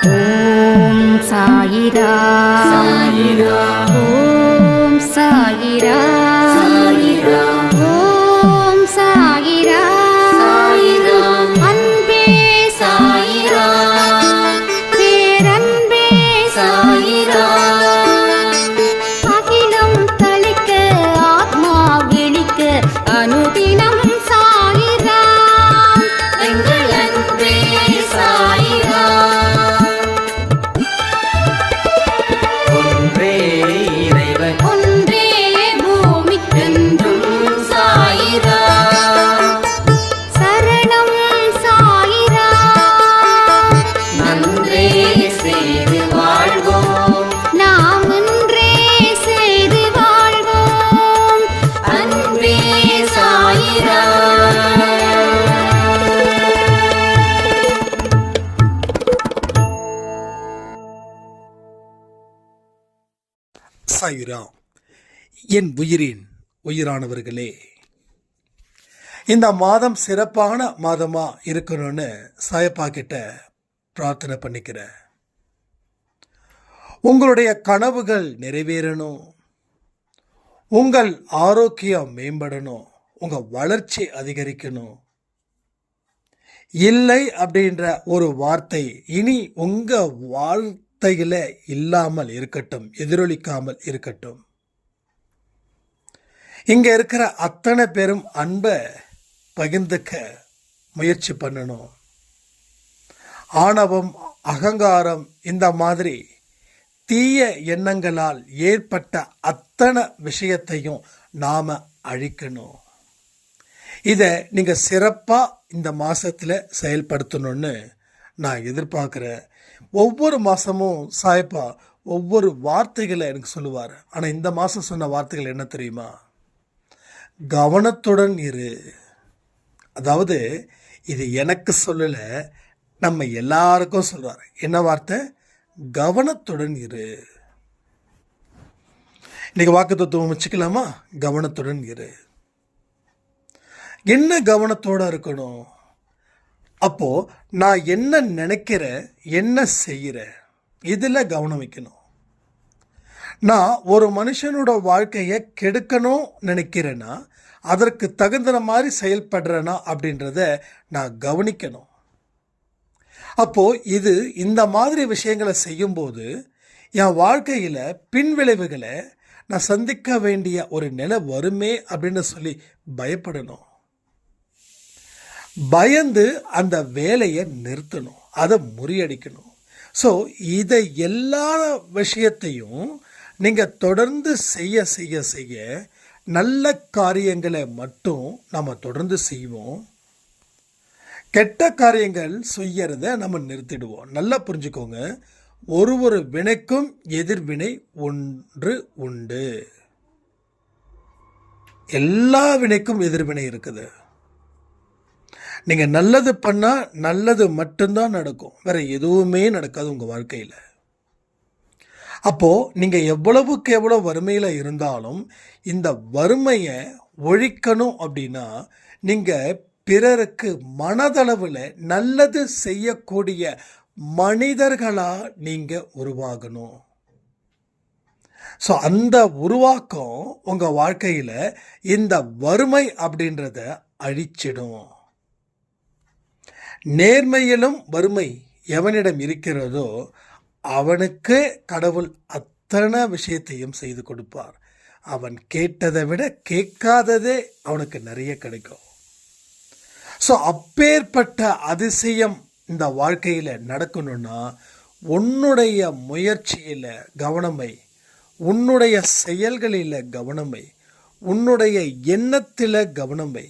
ஓம் சாயிரா சாயிரா ஓம் சாயிரா சாயிரா ஓம் சாயிரா சாயிரா அன்பே சாயிரா பேரன்பே சாயிரா அகிலம் தளிக்க ஆத்மா விழிக்க அனுதினம் சாயிரா எங்கள் அன்பே சாயிரா ஒன்றே இறைவன் ஒன்றே பூமிக்கென்றும் சாயிரா சரணம் சாயிரா நன்றே செய்து வாழ்வோம் நாம் ஒன்றே செய்து வாழ்வோம் அன்பே சாயிரா சாயிரா. என் உயிரின் உயிரானவர்களே, இந்த மாதம் சிறப்பான மாதமா இருக்கணும்னு சாயப்பா கிட்ட பிரார்த்தனை பண்ணிக்கிறேன். உங்களுடைய கனவுகள் நிறைவேறணும், உங்கள் ஆரோக்கியம் மேம்படணும், உங்க வளர்ச்சி அதிகரிக்கணும். இல்லை அப்படின்ற ஒரு வார்த்தை இனி உங்க வார்த்தையில இல்லாமல் இருக்கட்டும், எதிரொலிக்காமல் இருக்கட்டும். இங்க இருக்கிற அத்தனை பேரும் அன்பை பகிர்ந்துக்க முயற்சி பண்ணணும். ஆணவம், அகங்காரம், இந்த மாதிரி தீய எண்ணங்களால் ஏற்பட்ட அத்தனை விஷயத்தையும் நாம அழிக்கணும். இதை நீங்க சிறப்பா இந்த மாசத்துல செயல்படுத்தணும்னு நான் எதிர்பார்க்கிறேன். ஒவ்வொரு மாசமும் சாயப்பா ஒவ்வொரு வார்த்தைகளை எனக்கு சொல்லுவார். ஆனால் இந்த மாதம் சொன்ன வார்த்தைகள் என்ன தெரியுமா? கவனத்துடன் இரு. அதாவது இது எனக்கு சொல்லலை, நம்ம எல்லாருக்கும் சொல்றாரு. என்ன வார்த்தை? கவனத்துடன் இரு. இன்னைக்கு வாக்கு தத்துவம் வச்சுக்கலாமா? கவனத்துடன் இரு. என்ன கவனத்தோட இருக்கணும்? அப்போ நான் என்ன நினைக்கிறேன், என்ன செய்கிறேன், இதில் கவனம் வைக்கணும். நான் ஒரு மனுஷனோட வாழ்க்கையை கெடுக்கணும் நினைக்கிறேன்னா அதற்கு தகுந்த மாதிரி செயல்படுறேனா அப்படின்றத நான் கவனிக்கணும். அப்போ இது இந்த மாதிரி விஷயங்களை செய்யும்போது என் வாழ்க்கையில் பின்விளைவுகளை நான் சந்திக்க வேண்டிய ஒரு நிலை வருமே அப்படின்னு சொல்லி பயப்படணும். பயந்து அந்த வேலையை நிறுத்தணும், அதை முறியடிக்கணும். ஸோ இதை எல்லா விஷயத்தையும் நீங்கள் தொடர்ந்து செய்ய செய்ய செய்ய நல்ல காரியங்களை மட்டும் நம்ம தொடர்ந்து செய்வோம். கெட்ட காரியங்கள் செய்யறத நம்ம நிறுத்திடுவோம். நல்லா புரிஞ்சுக்கோங்க, ஒரு வினைக்கும் எதிர்வினை ஒன்று உண்டு. எல்லா வினைக்கும் எதிர்வினை இருக்குது. நீங்கள் நல்லது பண்ணால் நல்லது மட்டும்தான் நடக்கும், வேற எதுவுமே நடக்காது உங்கள் வாழ்க்கையில். அப்போது நீங்கள் எவ்வளவுக்கு எவ்வளோ வறுமையில் இருந்தாலும் இந்த வறுமையை ஒழிக்கணும் அப்படின்னா நீங்கள் பிறருக்கு மனதளவில் நல்லது செய்யக்கூடிய மனிதர்களாக நீங்கள் உருவாகணும். ஸோ அந்த உருவாக்கம் உங்கள் வாழ்க்கையில் இந்த வறுமை அப்படின்றத அழிச்சிடும். நேர்மையிலும் வறுமை எவனிடம் இருக்கிறதோ அவனுக்கு கடவுள் அத்தனை விஷயத்தையும் செய்து கொடுப்பார். அவன் கேட்டதை விட கேட்காததே அவனுக்கு நிறைய கிடைக்கும். ஸோ அப்பேற்பட்ட அதிசயம் இந்த வாழ்க்கையில் நடக்கணும்னா உன்னுடைய முயற்சியில் கவனமை, உன்னுடைய செயல்களில் கவனமை, உன்னுடைய எண்ணத்தில் கவனமை.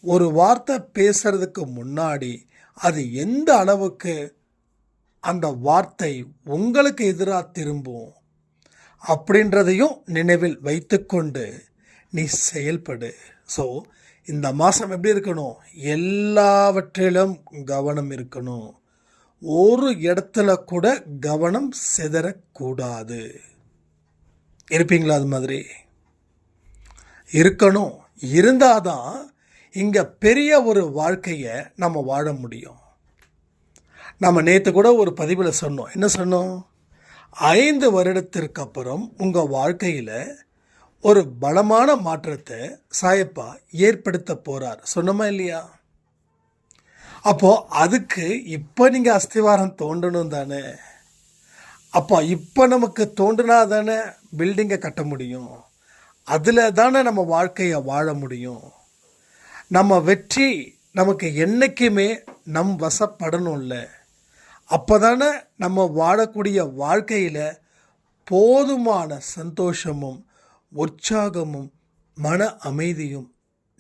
ஒரு வார்த்தை பேசுறதுக்கு முன்னாடி அது எந்த அளவுக்கு அந்த வார்த்தை உங்களுக்கு எதிராக திரும்பும் அப்படின்றதையும் நினைவில் வைத்துக்கொண்டு நீ செயல்படு. ஸோ இந்த மாதம் எப்படி இருக்கணும்? எல்லாவற்றிலும் கவனம் இருக்கணும். ஒரு இடத்துல கூட கவனம் சிதறக்கூடாது. இருப்பீங்களா? அது மாதிரி இருக்கணும். இருந்தாதான் இங்கே பெரிய ஒரு வாழ்க்கையை நம்ம வாழ முடியும். நம்ம நேற்று கூட ஒரு பதிவில் சொன்னோம். என்ன சொன்னோம்? 5 வருடத்திற்கு அப்புறம் உங்கள் வாழ்க்கையில் ஒரு பலமான மாற்றத்தை சாயப்பா ஏற்படுத்த போகிறார். சொன்னோமா இல்லையா? அப்போது அதுக்கு இப்போ நீங்கள் அஸ்திவாரம் தோண்டணும் தானே. அப்போ இப்போ நமக்கு தோண்டினா தானே பில்டிங்கை கட்ட முடியும். அதில் தானே நம்ம வாழ்க்கையை வாழ முடியும். நம்ம வெற்றி நமக்கு என்றைக்குமே நம் வசப்படணும்ல. அப்போ தானே நம்ம வாழக்கூடிய வாழ்க்கையில் போதுமான சந்தோஷமும் உற்சாகமும் மன அமைதியும்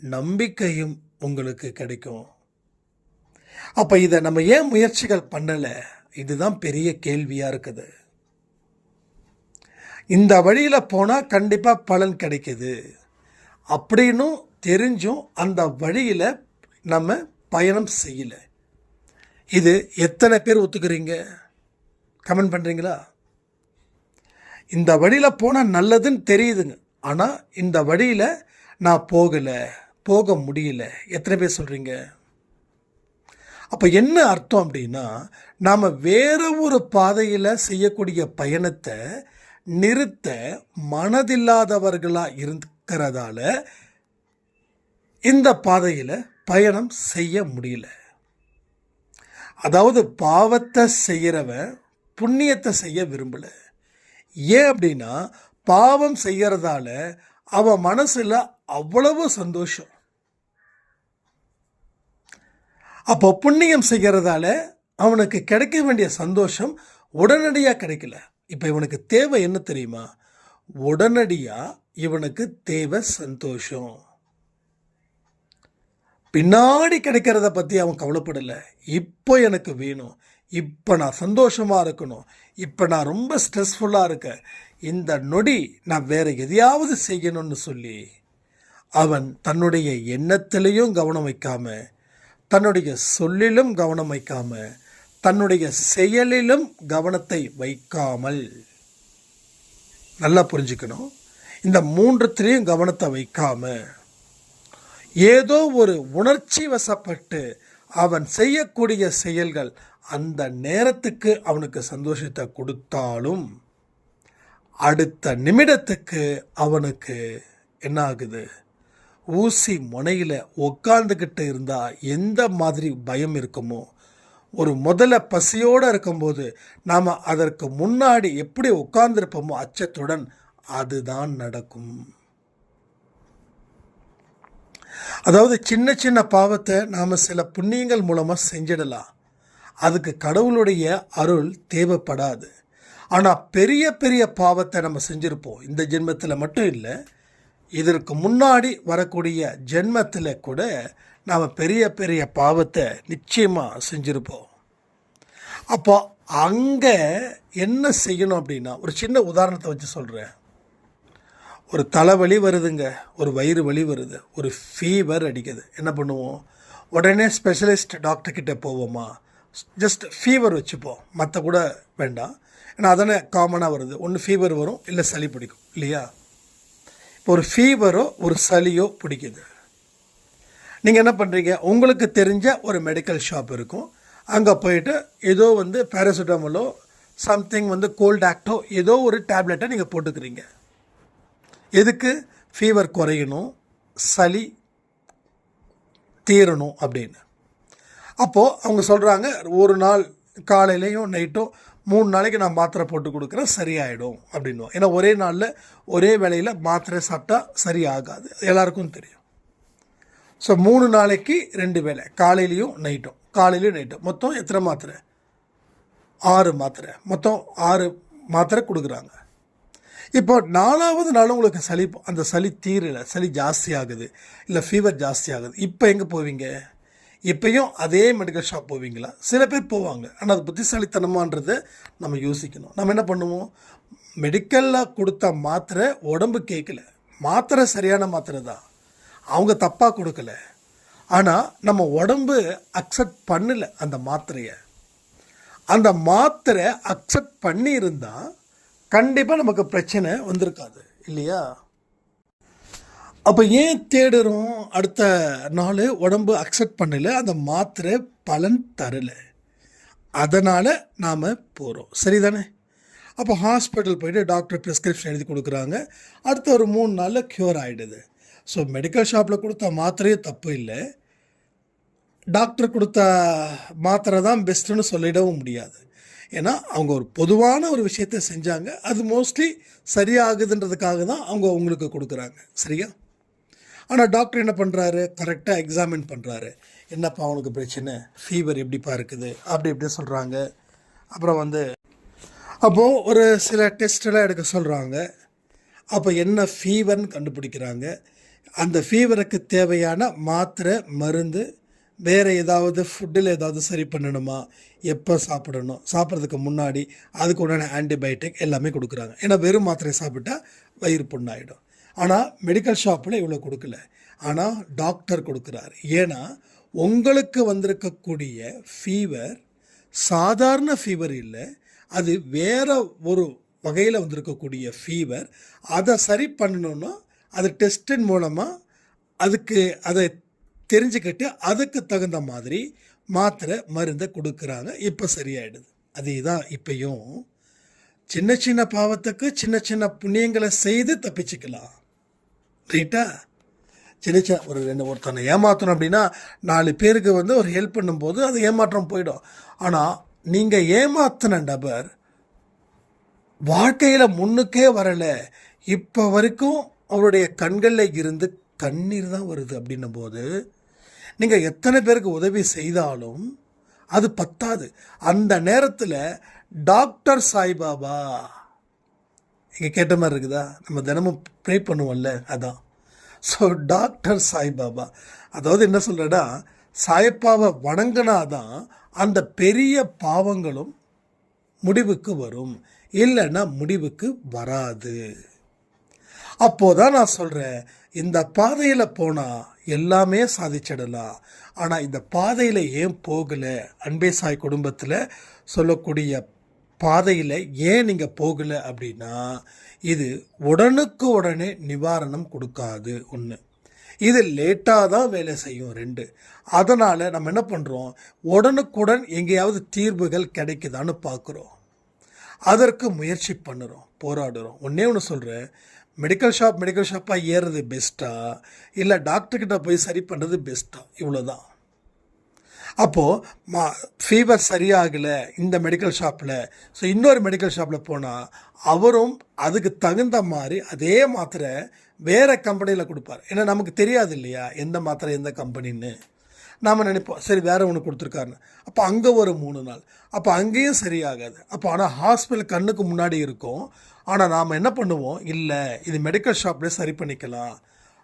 நம்பிக்கையும் உங்களுக்கு கிடைக்கும். அப்போ இதை நம்ம ஏன் முயற்சிகள் பண்ணலை? இதுதான் பெரிய கேள்வியாக இருக்குது. இந்த வழியில் போனால் கண்டிப்பாக பலன் கிடைக்குது அப்படின்னும் தெரிஞ்சும் அந்த வழியில் நம்ம பயணம் செய்யலை. இது எத்தனை பேர் ஒத்துக்கிறீங்க? கமெண்ட் பண்ணுறீங்களா? இந்த வழியில் போனால் நல்லதுன்னு தெரியுதுங்க, ஆனால் இந்த வழியில் நான் போக முடியல. எத்தனை பேர் சொல்கிறீங்க? அப்போ என்ன அர்த்தம் அப்படின்னா, நாம் வேற ஒரு பாதையில் செய்யக்கூடிய பயணத்தை நிறுத்த மனதில்லாதவர்களாக இருக்கிறதால இந்த பாதையில் பயணம் செய்ய முடியல. அதாவது பாவத்தை செய்கிறவன் புண்ணியத்தை செய்ய விரும்பலை. ஏன் அப்படின்னா, பாவம் செய்கிறதால அவன் மனசில் அவ்வளவு சந்தோஷம். அப்போ புண்ணியம் செய்கிறதால அவனுக்கு கிடைக்க வேண்டிய சந்தோஷம் உடனடியாக கிடைக்கல. இப்போ இவனுக்கு தேவை என்ன தெரியுமா? உடனடியாக இவனுக்கு தேவை சந்தோஷம். பின்னாடி கிடைக்கிறத பற்றி அவன் கவலைப்படலை. இப்போ எனக்கு வேணும், இப்போ நான் சந்தோஷமாக இருக்கணும், இப்போ நான் ரொம்ப ஸ்ட்ரெஸ்ஃபுல்லாக இருக்கேன், இந்த நொடி நான் வேறு எதையாவது செய்யணும்னு சொல்லி அவன் தன்னுடைய எண்ணத்திலையும் கவனம் வைக்காம, தன்னுடைய சொல்லிலும் கவனம் வைக்காம, தன்னுடைய செயலிலும் கவனத்தை வைக்காமல், நல்லா புரிஞ்சுக்கணும், இந்த 3த்திலையும் கவனத்தை வைக்காம ஏதோ ஒரு உணர்ச்சி வசப்பட்டு அவன் செய்யக்கூடிய செயல்கள் அந்த நேரத்துக்கு அவனுக்கு சந்தோஷத்தை கொடுத்தாலும் அடுத்த நிமிடத்துக்கு அவனுக்கு என்ன ஆகுது? ஊசி முனையில் உட்காந்துக்கிட்டு இருந்தால் எந்த மாதிரி பயம் இருக்குமோ, ஒரு முதல்ல பசியோடு இருக்கும்போது நாம் அதற்கு முன்னாடி எப்படி உட்கார்ந்துருப்போமோ அச்சத்துடன், அதுதான் நடக்கும். அதாவது சின்ன சின்ன பாவத்தை நாம் சில புண்ணியங்கள் மூலமாக செஞ்சிடலாம், அதுக்கு கடவுளுடைய அருள் தேவைப்படாது. ஆனால் பெரிய பெரிய பாவத்தை நம்ம செஞ்சுருப்போம். இந்த ஜென்மத்தில் மட்டும் இல்லை, இதற்கு முன்னாடி வரக்கூடிய ஜென்மத்தில் கூட நாம் பெரிய பெரிய பாவத்தை நிச்சயமாக செஞ்சுருப்போம். அப்போ அங்கே என்ன செய்யணும் அப்படின்னா, ஒரு சின்ன உதாரணத்தை வச்சு சொல்கிறேன். ஒரு தலைவலி வருதுங்க, ஒரு வயிறு வலி வருது, ஒரு ஃபீவர் அடிக்குது. என்ன பண்ணுவோம்? உடனே ஸ்பெஷலிஸ்ட் டாக்டர்கிட்ட போவோமா? ஜஸ்ட் ஃபீவர் வச்சுப்போம், மற்ற கூட வேண்டாம். ஏன்னா அதனே காமனாக வருது. ஒன்று ஃபீவர் வரும், இல்லை சளி பிடிக்கும் இல்லையா? இப்போ ஒரு ஃபீவரோ ஒரு சளியோ பிடிக்குது. நீங்கள் என்ன பண்ணுறீங்க? உங்களுக்கு தெரிஞ்ச ஒரு மெடிக்கல் ஷாப் இருக்கும், அங்கே போயிட்டு ஏதோ பேராசிட்டமாலோ சம்திங் கோல்ட் ஆக்டோ ஏதோ ஒரு டேப்லெட்டை நீங்கள் போட்டுக்கிறீங்க. எதுக்கு? ஃபீவர் குறையணும், சளி தீரணும் அப்படின்னு. அப்போது அவங்க சொல்கிறாங்க, ஒரு நாள் காலையிலையும் நைட்டும் 3 நாளைக்கு நான் மாத்திரை போட்டு கொடுக்குறேன், சரியாயிடும் அப்படின்வோம். ஏன்னா ஒரே நாளில் ஒரே வேளையில் மாத்திரை சாப்பிட்டா சரியாகாது, எல்லாருக்கும் தெரியும். ஸோ 3 நாளைக்கு 2 வேளை, காலையிலையும் நைட்டும், காலையிலையும் நைட்டும். மொத்தம் எத்தனை மாத்திரை? 6 மாத்திரை. மொத்தம் 6 மாத்திரை கொடுக்குறாங்க. இப்போ 4வது நாள் உங்களுக்கு சளி, அந்த சளி தீரலை, சளி ஜாஸ்தி ஆகுது, இல்லை ஃபீவர் ஜாஸ்தி ஆகுது. இப்போ எங்கே போவீங்க? இப்போயும் அதே மெடிக்கல் ஷாப் போவீங்களா? சில பேர் போவாங்க, ஆனால் அது புத்திசாலித்தனமான்றதை நம்ம யோசிக்கணும். நம்ம என்ன பண்ணுவோம்? மெடிக்கலில் கொடுத்த மாத்திரை உடம்பு கேட்கல, மாத்திரை சரியான மாத்திரை தான், அவங்க தப்பாக கொடுக்கல, ஆனால் நம்ம உடம்பு அக்செப்ட் பண்ணலை அந்த மாத்திரையை. அந்த மாத்திரை அக்செப்ட் பண்ணியிருந்தால் கண்டிப்பாக நமக்கு பிரச்சனை வந்திருக்காது இல்லையா? அப்போ ஏன் தேடுறோம்? அடுத்த நாள் உடம்பு அக்செப்ட் பண்ணலை, அந்த மாத்திரை பலன் தரலை. அதனால் நாம் போகிறோம். சரிதானே? அப்போ ஹாஸ்பிட்டல் போய்ட்டு டாக்டர் ப்ரிஸ்கிரிப்ஷன் எழுதி கொடுக்குறாங்க. அடுத்த ஒரு 3 நாளில் க்யூர் ஆகிடுது. ஸோ மெடிக்கல் ஷாப்பில் கொடுத்த மாத்திரையும் தப்பு இல்லை, டாக்டர் கொடுத்த மாத்திரை தான் பெஸ்ட்டுன்னு சொல்லிடவும் முடியாது. ஏன்னா அவங்க ஒரு பொதுவான ஒரு விஷயத்தை செஞ்சாங்க, அது மோஸ்ட்லி சரியாகுதுன்றதுக்காக தான் அவங்க உங்களுக்கு கொடுக்குறாங்க. சரியா? ஆனால் டாக்டர் என்ன பண்ணுறாரு, கரெக்டாக எக்ஸாமின் பண்ணுறாரு. என்னப்பா அவனுக்கு பிரச்சனை, ஃபீவர் எப்படிப்பா இருக்குது, அப்படி இப்படி சொல்கிறாங்க. அப்புறம் அப்போது ஒரு சில டெஸ்ட்டெல்லாம் எடுக்க சொல்கிறாங்க. அப்போ என்ன ஃபீவர்னு கண்டுபிடிக்கிறாங்க. அந்த ஃபீவருக்கு தேவையான மாத்திரை, மருந்து, வேறு ஏதாவது ஃபுட்டில் ஏதாவது சரி பண்ணணுமா, எப்போ சாப்பிடணும், சாப்பிட்றதுக்கு முன்னாடி அதுக்கு உண்டான ஆன்டிபயோட்டிக் எல்லாமே கொடுக்குறாங்க. ஏன்னா வெறும் மாத்திரை சாப்பிட்டா வயிறு புண்ணாயிடும். ஆனால் மெடிக்கல் ஷாப்பில் இவ்வளோ கொடுக்கல, ஆனால் டாக்டர் கொடுக்குறாரு. ஏன்னா உங்களுக்கு வந்திருக்கக்கூடிய ஃபீவர் சாதாரண ஃபீவர் இல்லை, அது வேறு ஒரு வகையில் வந்திருக்கக்கூடிய ஃபீவர். அதை சரி பண்ணணுன்னா அது டெஸ்டின் மூலமாக அதை தெரிஞ்சுக்கிட்டு அதுக்கு தகுந்த மாதிரி மாத்திரை மருந்தை கொடுக்குறாங்க. இப்போ சரியாயிடுது. அதே தான் இப்பையும் சின்ன சின்ன பாவத்துக்கு சின்ன சின்ன புண்ணியங்களை செய்து தப்பிச்சுக்கலாம். ரைட்டா? சின்ன ஒருத்தனை ஏமாற்றணும் அப்படின்னா 4 பேருக்கு ஒரு ஹெல்ப் பண்ணும்போது அது ஏமாற்றம் போயிடும். ஆனால் நீங்கள் ஏமாத்தின நபர் வாழ்க்கையில் முன்னுக்கே வரலை, இப்போ வரைக்கும் அவருடைய கண்களில் இருந்து கண்ணீர் தான் வருது அப்படின்னும் போது நீங்கள் எத்தனை பேருக்கு உதவி செய்தாலும் அது பத்தாது. அந்த நேரத்தில் டாக்டர் சாய்பாபா இங்கே கேட்ட மாதிரி இருக்குதா? நம்ம தினமும் ப்ரே பண்ணுவோம்ல, அதான். ஸோ டாக்டர் சாய்பாபா, அதாவது என்ன சொல்கிறேன்னா, சாய்பாபா வணங்கினாதான் அந்த பெரிய பாவங்களும் முடிவுக்கு வரும், இல்லைன்னா முடிவுக்கு வராது. அப்போதான் நான் சொல்கிறேன், இந்த பாதையில் போனால் எல்லாமே சாதிச்சிடலாம். ஆனால் இந்த பாதையில் ஏன் போகலை, அன்பே சாய் குடும்பத்தில் சொல்லக்கூடிய பாதையில் ஏன் நீங்கள் போகலை அப்படின்னா, இது உடனுக்கு உடனே நிவாரணம் கொடுக்காது. 1, இது லேட்டாக தான் வேலை செய்யும். 2, அதனால் நம்ம என்ன பண்ணுறோம், உடனுக்குடன் எங்கேயாவது தீர்வுகள் கிடைக்குதான்னு பார்க்குறோம், அதற்கு முயற்சி பண்ணுறோம், போராடுறோம். ஒன்று சொல்கிறேன், மெடிக்கல் ஷாப்பாக ஏறுறது பெஸ்ட்டா, இல்லை டாக்டர்கிட்ட போய் சரி பண்ணுறது பெஸ்ட்டா? இவ்வளோதான். அப்போது ஃபீவர் சரியாகலை இந்த மெடிக்கல் ஷாப்பில், ஸோ இன்னொரு மெடிக்கல் ஷாப்பில் போனால் அவரும் அதுக்கு தகுந்த மாதிரி அதே மாத்திரை வேறு கம்பெனியில் கொடுப்பார். ஏன்னா நமக்கு தெரியாது இல்லையா எந்த மாத்திரை எந்த கம்பெனின்னு. நாம் நினைப்போம் சரி வேறு ஒன்று கொடுத்துருக்காருன்னு. அப்போ அங்கே ஒரு 3 நாள், அப்போ அங்கேயும் சரியாகாது. அப்போ ஆனால் ஹாஸ்பிட்டல் கண்ணுக்கு முன்னாடி இருக்கும். ஆனால் நாம் என்ன பண்ணுவோம், இல்லை இது மெடிக்கல் ஷாப்லேயே சரி பண்ணிக்கலாம்.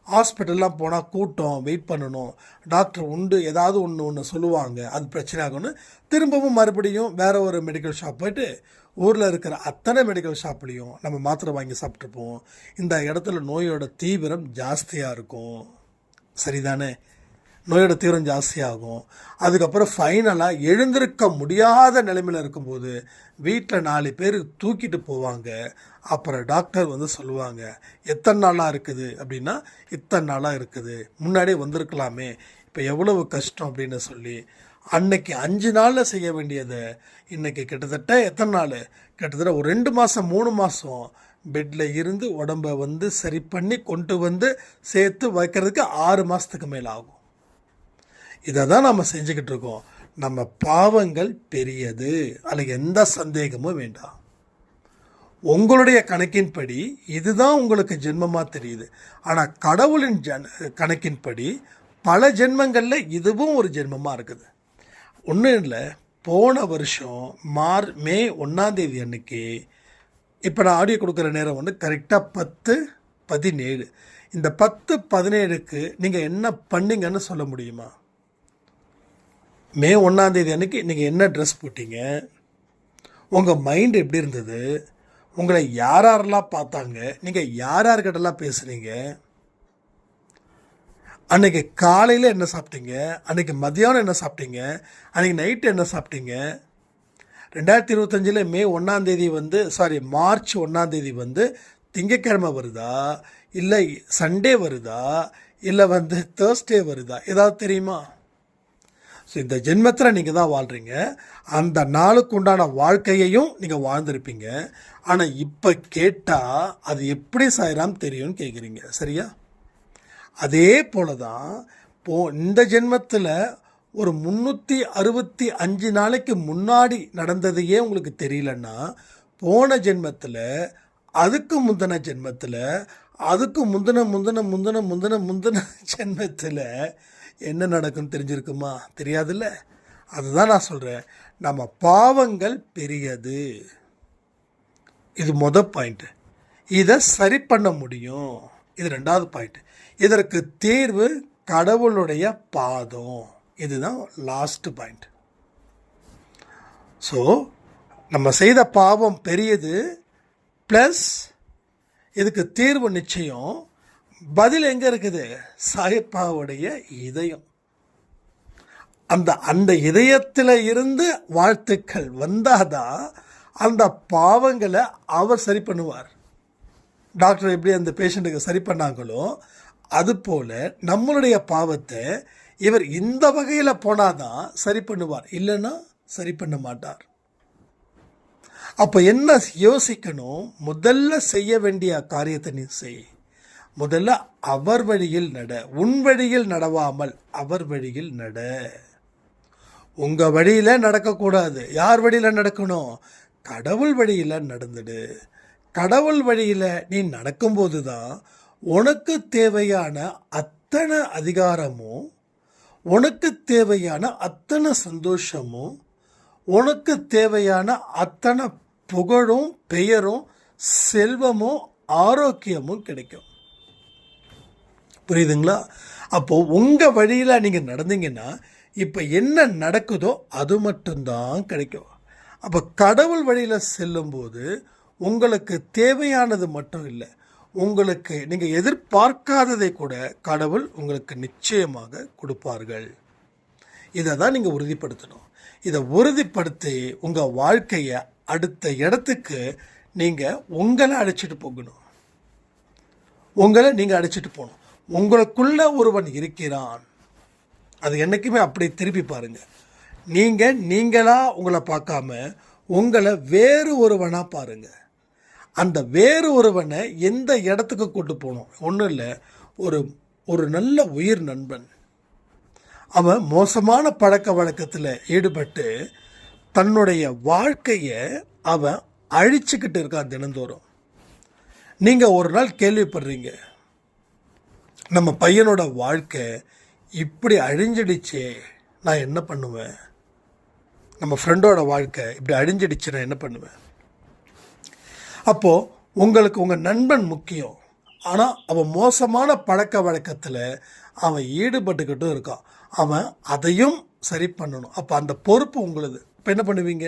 ஹாஸ்பிட்டல்லாம் போனால் கூட்டம், வெயிட் பண்ணணும், டாக்டர் உண்டு ஏதாவது ஒன்று சொல்லுவாங்க, அது பிரச்சனை ஆகும்னு திரும்பவும் மறுபடியும் வேறு ஒரு மெடிக்கல் ஷாப் போய்ட்டு ஊரில் இருக்கிற அத்தனை மெடிக்கல் ஷாப்லேயும் நம்ம மாத்திரை வாங்கி சாப்பிட்ருப்போம். இந்த இடத்துல நோயோட தீவிரம் ஜாஸ்தியாக இருக்கும். சரிதானே? நோயோட தீவிரம் ஜாஸ்தியாகும். அதுக்கப்புறம் ஃபைனலாக எழுந்திருக்க முடியாத நிலைமையில் இருக்கும்போது வீட்டில் 4 பேர் தூக்கிட்டு போவாங்க. அப்புறம் டாக்டர் சொல்லுவாங்க, எத்தனை நாளாக இருக்குது அப்படின்னா, இத்தனை நாளாக இருக்குது, முன்னாடியே வந்திருக்கலாமே, இப்போ எவ்வளவு கஷ்டம் அப்படின்னு சொல்லி அன்னைக்கு 5 நாளில் செய்ய வேண்டியதை இன்றைக்கி கிட்டத்தட்ட எத்தனை நாள், கிட்டத்தட்ட ஒரு 2 மாதம் 3 மாதம் பெட்டில் இருந்து உடம்பை சரி பண்ணி கொண்டு சேர்த்து வைக்கிறதுக்கு 6 மாதத்துக்கு மேலே ஆகும். இதை தான் நம்ம செஞ்சுக்கிட்டு இருக்கோம். நம்ம பாவங்கள் பெரியது, அதில் எந்த சந்தேகமும் வேண்டாம். உங்களுடைய கணக்கின்படி இதுதான் உங்களுக்கு ஜென்மமாக தெரியுது. ஆனால் கடவுளின் கணக்கின்படி பல ஜென்மங்களில் இதுவும் ஒரு ஜென்மமாக இருக்குது. ஒன்றும் இல்லை, போன வருஷம் மே 1ஆம் தேதி அன்னைக்கு, இப்போ நான் ஆடியோ கொடுக்குற நேரம் கரெக்டாக 10:17. இந்த 10:17க்கு நீங்கள் என்ன பண்ணீங்கன்னு சொல்ல முடியுமா? மே 1ஆம் தேதி அன்றைக்கி நீங்கள் என்ன ட்ரெஸ் போட்டீங்க, உங்கள் மைண்ட் எப்படி இருந்தது, உங்களை யாரெல்லாம் பார்த்தாங்க, நீங்கள் யார்கிட்டலாம் பேசுனீங்க, அன்றைக்கி காலையில் என்ன சாப்பிட்டீங்க, அன்றைக்கி மதியானம் என்ன சாப்பிட்டீங்க, அன்றைக்கி நைட்டு என்ன சாப்பிட்டீங்க. 2025 மே 1ஆம் தேதி மார்ச் 1ஆம் தேதி திங்கட்கிழமை வருதா, இல்லை சண்டே வருதா, இல்லை தேர்ஸ்டே வருதா, ஏதாவது தெரியுமா? ஸோ இந்த ஜென்மத்தில் நீங்கள் தான் வாழ்கிறீங்க. அந்த நாளுக்கு உண்டான வாழ்க்கையையும் நீங்கள் வாழ்ந்திருப்பீங்க. ஆனால் இப்போ கேட்டால் அது எப்படி சாயிராம் தெரியும்னு கேட்குறீங்க. சரியா? அதே போல தான் இந்த ஜென்மத்தில் ஒரு 365 நாளைக்கு முன்னாடி நடந்ததையே உங்களுக்கு தெரியலன்னா, போன ஜென்மத்தில், அதுக்கு முந்தின ஜென்மத்தில், அதுக்கு முந்தின ஜென்மத்தில் என்ன நடக்கும்னு தெரிஞ்சிருக்குமா? தெரியாதுல்ல. அதுதான் நான் சொல்கிறேன், நம்ம பாவங்கள் பெரியது. இது பாயிண்ட்டு. இதை சரி பண்ண முடியும். இது 2வது பாயிண்ட். இதற்கு தீர்வு கடவுளுடைய பாதம். இதுதான் லாஸ்ட் பாயிண்ட். ஸோ நம்ம செய்த பாவம் பெரியது, ப்ளஸ் இதுக்கு தீர்வு நிச்சயம். பதில் எங்கே இருக்குது? சாயப்பாவுடைய இதயம். அந்த இதயத்தில் இருந்து வாழ்த்துக்கள் வந்தாதான் அந்த பாவங்களை அவர் சரி பண்ணுவார். டாக்டர் எப்படி அந்த பேஷண்ட்டுக்கு சரி பண்ணாங்களோ அதுபோல் நம்மளுடைய பாவத்தை இவர் இந்த வகையில் போனாதான் சரி பண்ணுவார், இல்லைன்னா சரி பண்ண மாட்டார். அப்போ என்ன யோசிக்கணும்? முதல்ல செய்ய வேண்டிய காரியத்தை நீ செய். முதல்ல அவர் வழியில் நட. உன் வழியில் நடவாமல் அவர் வழியில் நட. உங்கள் வழியில் நடக்கக்கூடாது. யார் வழியில் நடக்கணும்? கடவுள் வழியில் நடந்துடு. கடவுள் வழியில் நீ நடக்கும்போது தான் உனக்கு தேவையான அத்தனை அதிகாரமும், உனக்கு தேவையான அத்தனை சந்தோஷமும், உனக்கு தேவையான அத்தனை புகழும், பெயரும், செல்வமும், ஆரோக்கியமும் கிடைக்கும். புரியுதுங்களா? அப்போது உங்கள் வழியில் நீங்கள் நடந்தீங்கன்னா இப்போ என்ன நடக்குதோ அது மட்டும்தான் கிடைக்கும். அப்போ கடவுள் வழியில் செல்லும்போது உங்களுக்கு தேவையானது மட்டும் இல்லை, உங்களுக்கு நீங்கள் எதிர்பார்க்காததை கூட கடவுள் உங்களுக்கு நிச்சயமாக கொடுப்பார்கள். இதை தான் நீங்கள் உறுதிப்படுத்தணும். இதை உறுதிப்படுத்தி உங்கள் வாழ்க்கையை அடுத்த இடத்துக்கு நீங்கள் உங்களை அழைச்சிட்டு போகணும். உங்களை நீங்கள் அழைச்சிட்டு போகணும். உங்களுக்குள்ள ஒருவன் இருக்கிறான். அது என்றைக்குமே அப்படி திருப்பி பாருங்கள். நீங்களாக உங்களை பார்க்காம உங்களை வேறு ஒருவனாக பாருங்கள். அந்த வேறு ஒருவனை எந்த இடத்துக்கு கொண்டு போகணும்? ஒன்றும் இல்லை, ஒரு நல்ல உயிர் நண்பன். அவன் மோசமான பழக்க வழக்கத்தில் ஈடுபட்டு தன்னுடைய வாழ்க்கையை அவன் அழிச்சுக்கிட்டு இருக்கான் தினந்தோறும். நீங்கள் ஒரு நாள் கேள்விப்படுறீங்க, நம்ம பையனோட வாழ்க்கை இப்படி அழிஞ்சிடுச்சே, நான் என்ன பண்ணுவேன்? நம்ம ஃப்ரெண்டோட வாழ்க்கை இப்படி அழிஞ்சிடுச்சு, நான் என்ன பண்ணுவேன்? அப்போது உங்களுக்கு உங்கள் நண்பன் முக்கியம். ஆனால் அவன் மோசமான பழக்க வழக்கத்தில் அவன் ஈடுபட்டுக்கிட்டும் இருக்கான். அவன் அதையும் சரி பண்ணணும். அப்போ அந்த பொறுப்பு உங்களுது. இப்போ என்ன பண்ணுவீங்க?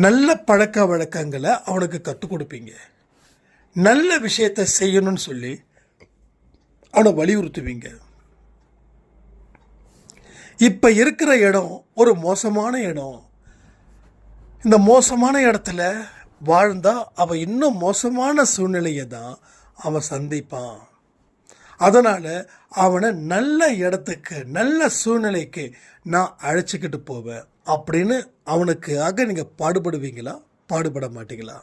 நல்ல பழக்க வழக்கங்களை அவனுக்கு கற்றுக் கொடுப்பீங்க. நல்ல விஷயத்தை செய்யணும்னு சொல்லி அவனை வலியுறுத்துவீங்க. இப்போ இருக்கிற இடம் ஒரு மோசமான இடம். இந்த மோசமான இடத்துல வாழ்ந்தால் அவன் இன்னும் மோசமான சூழ்நிலையை தான் அவன் சந்திப்பான். அதனால் அவனை நல்ல இடத்துக்கு, நல்ல சூழ்நிலைக்கு நான் அழைச்சிக்கிட்டு போவேன் அப்படின்னு அவனுக்காக நீங்கள் பாடுபடுவீங்களா? பாடுபட மாட்டீங்களா?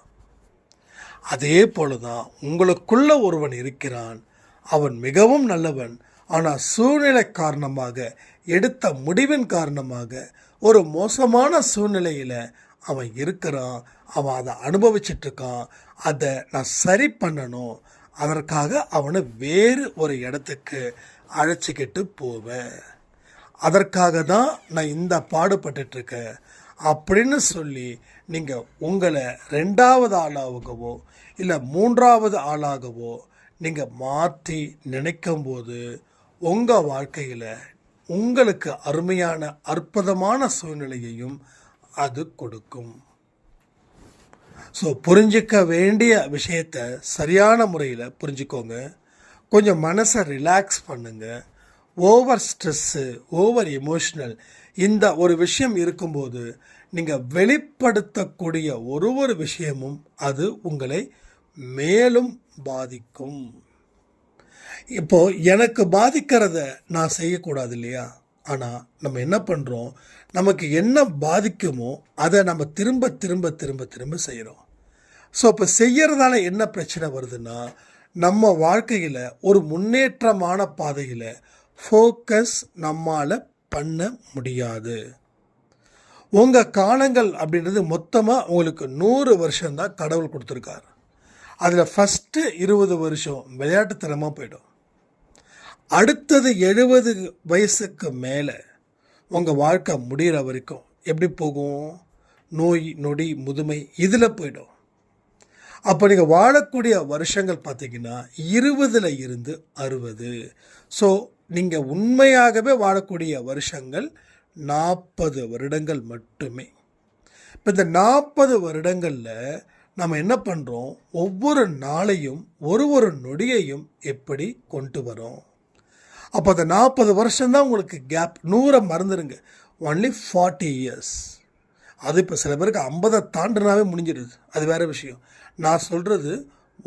அதே போல தான் உங்களுக்குள்ள ஒருவன் இருக்கிறான். அவன் மிகவும் நல்லவன். ஆனால் சூழ்நிலை காரணமாக, எடுத்த முடிவின் காரணமாக ஒரு மோசமான சூழ்நிலையில் அவன் இருக்கிறான். அவன் அதை அனுபவிச்சிட்ருக்கான். அதை நான் சரி பண்ணணும். அதற்காக அவனை வேறு ஒரு இடத்துக்கு அழைச்சிக்கிட்டு போவேன். அதற்காக தான் நான் இந்த பாடுபட்டுருக்கேன் அப்படின்னு சொல்லி நீங்கள் உங்களை 2வது ஆளாகவோ இல்லை 3வது ஆளாகவோ நீங்கள் மாற்றி நினைக்கும்போது உங்கள் வாழ்க்கையில் உங்களுக்கு அருமையான அற்புதமான சூழ்நிலையையும் அது கொடுக்கும். ஸோ புரிஞ்சிக்க வேண்டிய விஷயத்தை சரியான முறையில் புரிஞ்சுக்கோங்க. கொஞ்சம் மனசை ரிலாக்ஸ் பண்ணுங்கள். ஓவர் ஸ்ட்ரெஸ்ஸு, ஓவர் எமோஷ்னல் இந்த ஒரு விஷயம் இருக்கும்போது நீங்கள் வெளிப்படுத்தக்கூடிய ஒரு விஷயமும் அது உங்களை மேலும் பாதிக்கும். இப்போது எனக்கு பாதிக்கிறத நான் செய்யக்கூடாது இல்லையா? ஆனால் நம்ம என்ன பண்ணுறோம், நமக்கு என்ன பாதிக்குமோ அதை நம்ம திரும்ப திரும்ப திரும்ப திரும்ப செய்கிறோம். ஸோ இப்போ செய்கிறதால என்ன பிரச்சனை வருதுன்னா, நம்ம வாழ்க்கையில் ஒரு முன்னேற்றமான பாதையில் ஃபோக்கஸ் நம்மால் பண்ண முடியாது. உங்கள் காலங்கள் அப்படின்றது மொத்தமாக உங்களுக்கு 100 வருஷம்தான் கடவுள் கொடுத்துருக்காரு. அதில் ஃபஸ்ட்டு 20 வருஷம் விளையாட்டுத்தனமாக போயிடும். அடுத்தது 70 வயசுக்கு மேலே உங்கள் வாழ்க்கை முடிகிற வரைக்கும் எப்படி போகும், நோய் நொடி முதுமை இதில் போயிடும். அப்போ நீங்கள் வாழக்கூடிய வருஷங்கள் பார்த்தீங்கன்னா 20ல் இருந்து 60. ஸோ நீங்கள் உண்மையாகவே வாழக்கூடிய வருஷங்கள் 40 வருடங்கள் மட்டுமே. இப்போ இந்த 40 வருடங்களில் நம்ம என்ன பண்ணுறோம், ஒவ்வொரு நாளையும் ஒரு நொடியையும் எப்படி கொண்டு வரோம். அப்போ அந்த 40 வருஷம்தான் உங்களுக்கு கேப். 100 மறந்துடுங்க, ஒன்லி 40 இயர்ஸ். அது இப்போ சில பேருக்கு 50 தாண்டினாவே முடிஞ்சிடுது, அது வேறு விஷயம். நான் சொல்கிறது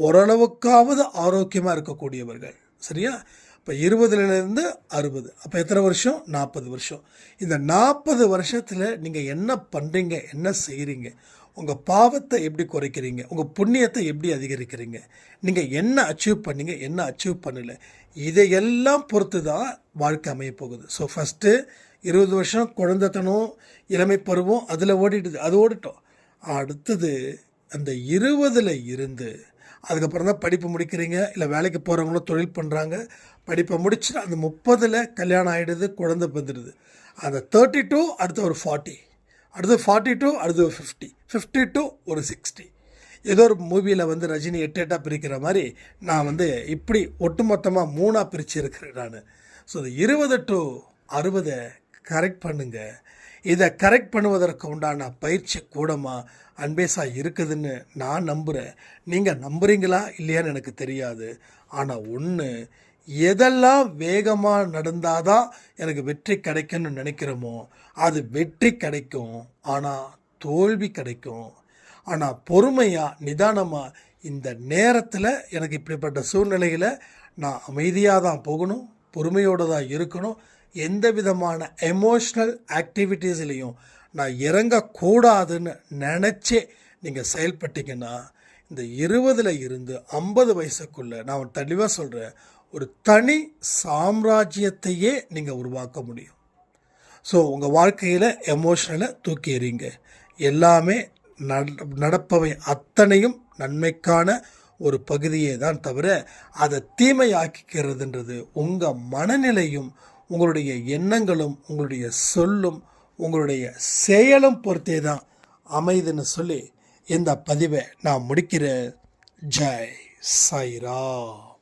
ஓரளவுக்காவது ஆரோக்கியமாக இருக்கக்கூடியவர்கள், சரியா? இப்போ 20லேருந்து 60, அப்போ எத்தனை வருஷம், 40 வருஷம். இந்த 40 வருஷத்தில் நீங்கள் என்ன பண்ணுறீங்க, என்ன செய்கிறீங்க, உங்கள் பாவத்தை எப்படி குறைக்கிறீங்க, உங்கள் புண்ணியத்தை எப்படி அதிகரிக்கிறீங்க, நீங்கள் என்ன அச்சீவ் பண்ணீங்க, என்ன அச்சீவ் பண்ணலை, இதையெல்லாம் பொறுத்து தான் வாழ்க்கை அமைய போகுது. ஸோ ஃபஸ்ட்டு 20 வருஷம் குழந்தைத்தனம், இளமை பருவம், அதில் ஓடிடுது, அது ஓடிட்டோம். அடுத்தது அந்த 20ல் இருந்து அதுக்கப்புறம் தான் படிப்பு முடிக்கிறீங்க, இல்லை வேலைக்கு போகிறவங்களும் தொழில் பண்ணுறாங்க, படிப்பை முடிச்சுட்டு அந்த 30ல் கல்யாணம் ஆகிடுது, குழந்தை வந்துடுது. அந்த 32 அடுத்து ஒரு 40, அடுத்து 42 அடுத்து ஒரு 50, 52 ஒரு 60. ஏதோ ஒரு மூவியில் வந்து ரஜினி 8 பிரிக்கிற மாதிரி நான் வந்து இப்படி ஒட்டுமொத்தமாக 3 பிரித்து இருக்கிறேன் நான். ஸோ இந்த 20 to 60 கரெக்ட் பண்ணுங்கள். இதை கரெக்ட் பண்ணுவதற்கு உண்டான பயிற்சி கூடமாக அன்பேசா இருக்குதுன்னு நான் நம்புகிறேன். நீங்கள் நம்புறீங்களா இல்லையான்னு எனக்கு தெரியாது. ஆனால் ஒன்று, எதெல்லாம் வேகமாக நடந்தாதான் எனக்கு வெற்றி கிடைக்கும்னு நினைக்கிறோமோ அது வெற்றி கிடைக்கும், ஆனால் தோல்வி கிடைக்கும். ஆனால் பொறுமையாக நிதானமாக இந்த நேரத்தில் எனக்கு இப்படிப்பட்ட சூழ்நிலையில் நான் அமைதியாக தான் போகணும், பொறுமையோடு தான் இருக்கணும், எந்த விதமான எமோஷ்னல் ஆக்டிவிட்டீஸ்லேயும் நான் இறங்கக்கூடாதுன்னு நினச்சே நீங்கள் செயல்பட்டீங்கன்னா இந்த 20ல் இருந்து 50 வயசுக்குள்ளே நான் தெளிவாக சொல்கிறேன், ஒரு தனி சாம்ராஜ்யத்தையே நீங்கள் உருவாக்க முடியும். ஸோ உங்கள் வாழ்க்கையில் எமோஷனலை தூக்கி எறிங்க. எல்லாமே நடப்பவை அத்தனையும் நன்மைக்கான ஒரு பகுதியே தான் தவிர அதை தீமையாக்கிக்கிறதுன்றது உங்கள் மனநிலையும் உங்களுடைய எண்ணங்களும் உங்களுடைய சொல்லும் உங்களுடைய செயலும் பொறுத்தே தான் அமைதுன்னு சொல்லி இந்த பதிவை நான் முடிக்கிறேன். ஜெய் சாய்ராம்.